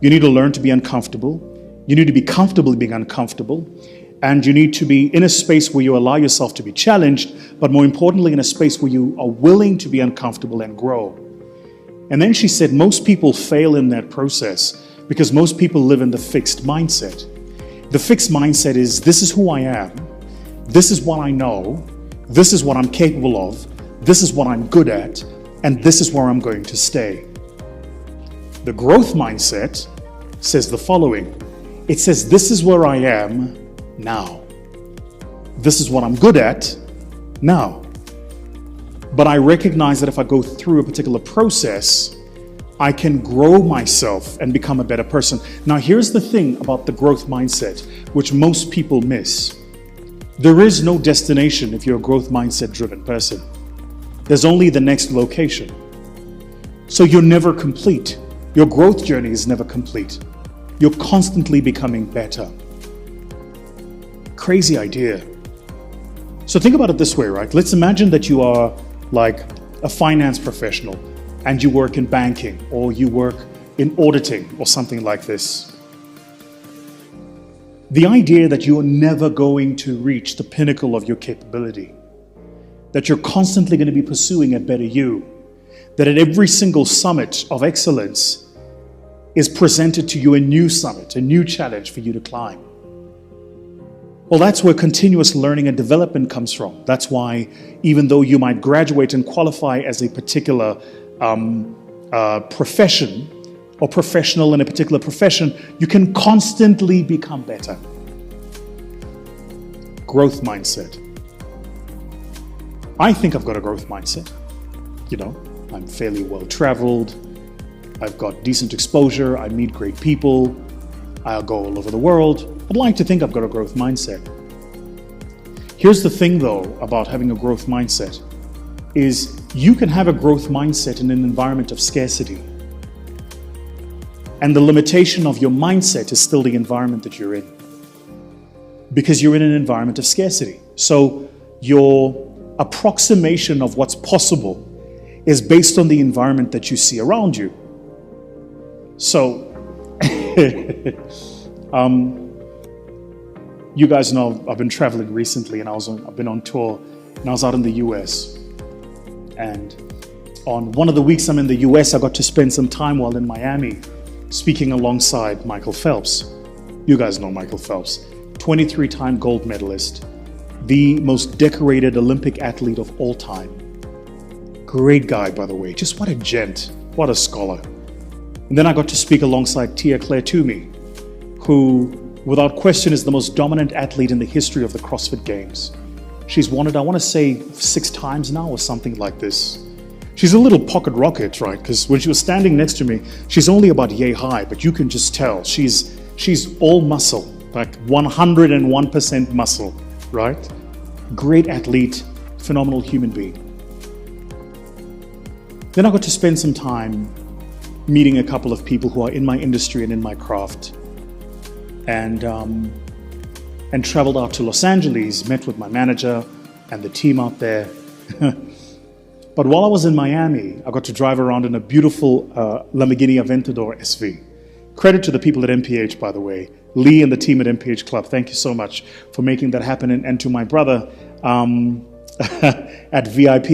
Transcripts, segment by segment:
You need to learn to be uncomfortable. You need to be comfortable being uncomfortable. And you need to be in a space where you allow yourself to be challenged, but more importantly, in a space where you are willing to be uncomfortable and grow. And then she said, most people fail in that process because most people live in the fixed mindset. The fixed mindset is, this is who I am. This is what I know. This is what I'm capable of. This is what I'm good at. And this is where I'm going to stay. The growth mindset says the following. It says, this is where I am now. This is what I'm good at now. But I recognize that if I go through a particular process, I can grow myself and become a better person. Now, here's the thing about the growth mindset, which most people miss. There is no destination if you're a growth mindset driven person. There's only the next location. So you're never complete. Your growth journey is never complete. You're constantly becoming better. Crazy idea. So think about it this way, right? Let's imagine that you are like a finance professional and you work in banking or you work in auditing or something like this. The idea that you are never going to reach the pinnacle of your capability, that you're constantly going to be pursuing a better you, that at every single summit of excellence is presented to you a new summit, a new challenge for you to climb. Well, that's where continuous learning and development comes from. That's why even though you might graduate and qualify as a particular profession or professional in a particular profession, you can constantly become better. Growth mindset. I think I've got a growth mindset. You know, I'm fairly well traveled. I've got decent exposure. I meet great people. I'll go all over the world. I'd like to think I've got a growth mindset. Here's the thing though about having a growth mindset is you can have a growth mindset in an environment of scarcity. And the limitation of your mindset is still the environment that you're in. Because you're in an environment of scarcity. So your approximation of what's possible is based on the environment that you see around you. So, you guys know I've been traveling recently and I've been on tour and I was out in the US. And on one of the weeks I'm in the US, I got to spend some time while in Miami speaking alongside Michael Phelps. You guys know Michael Phelps, 23-time gold medalist, the most decorated Olympic athlete of all time. Great guy, by the way. Just what a gent, what a scholar. And then I got to speak alongside Tia-Clair Toomey, who, without question, is the most dominant athlete in the history of the CrossFit Games. She's won it, I want to say 6 times now or something like this. She's a little pocket rocket, right? Because when she was standing next to me, she's only about yay high, but you can just tell she's all muscle, like 101% muscle, right? Great athlete, phenomenal human being. Then I got to spend some time meeting a couple of people who are in my industry and in my craft, and traveled out to Los Angeles, met with my manager and the team out there. But while I was in Miami, I got to drive around in a beautiful Lamborghini Aventador SV. Credit to the people at MPH, by the way. Lee and the team at MPH Club, thank you so much for making that happen. And to my brother at VIP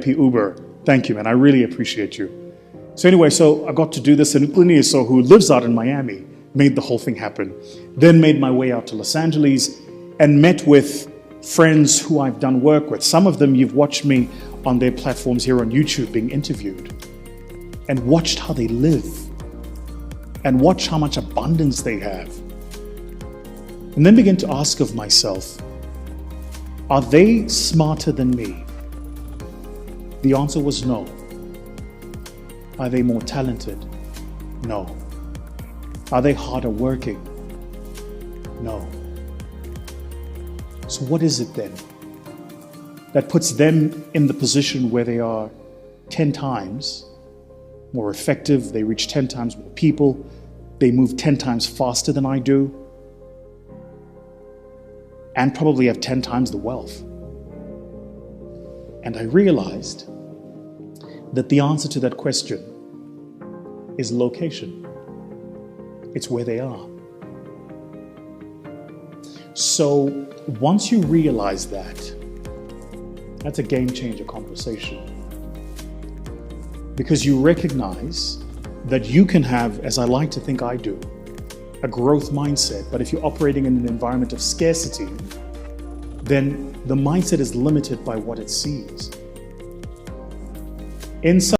Uber, thank you, man. I really appreciate you. So anyway, so I got to do this, and Uklini, who lives out in Miami, made the whole thing happen. Then made my way out to Los Angeles and met with friends who I've done work with. Some of them you've watched me on their platforms here on YouTube being interviewed, and watched how they live and watched how much abundance they have. And then began to ask of myself, are they smarter than me? The answer was no. Are they more talented? No. Are they harder working? No. So what is it then that puts them in the position where they are 10 times more effective, they reach 10 times more people, they move 10 times faster than I do, and probably have 10 times the wealth? And I realized that the answer to that question is location. it's where they are. So once you realize that, that's a game changer conversation. Because you recognize that you can have, as I like to think I do, a growth mindset. But if you're operating in an environment of scarcity, then the mindset is limited by what it sees. In some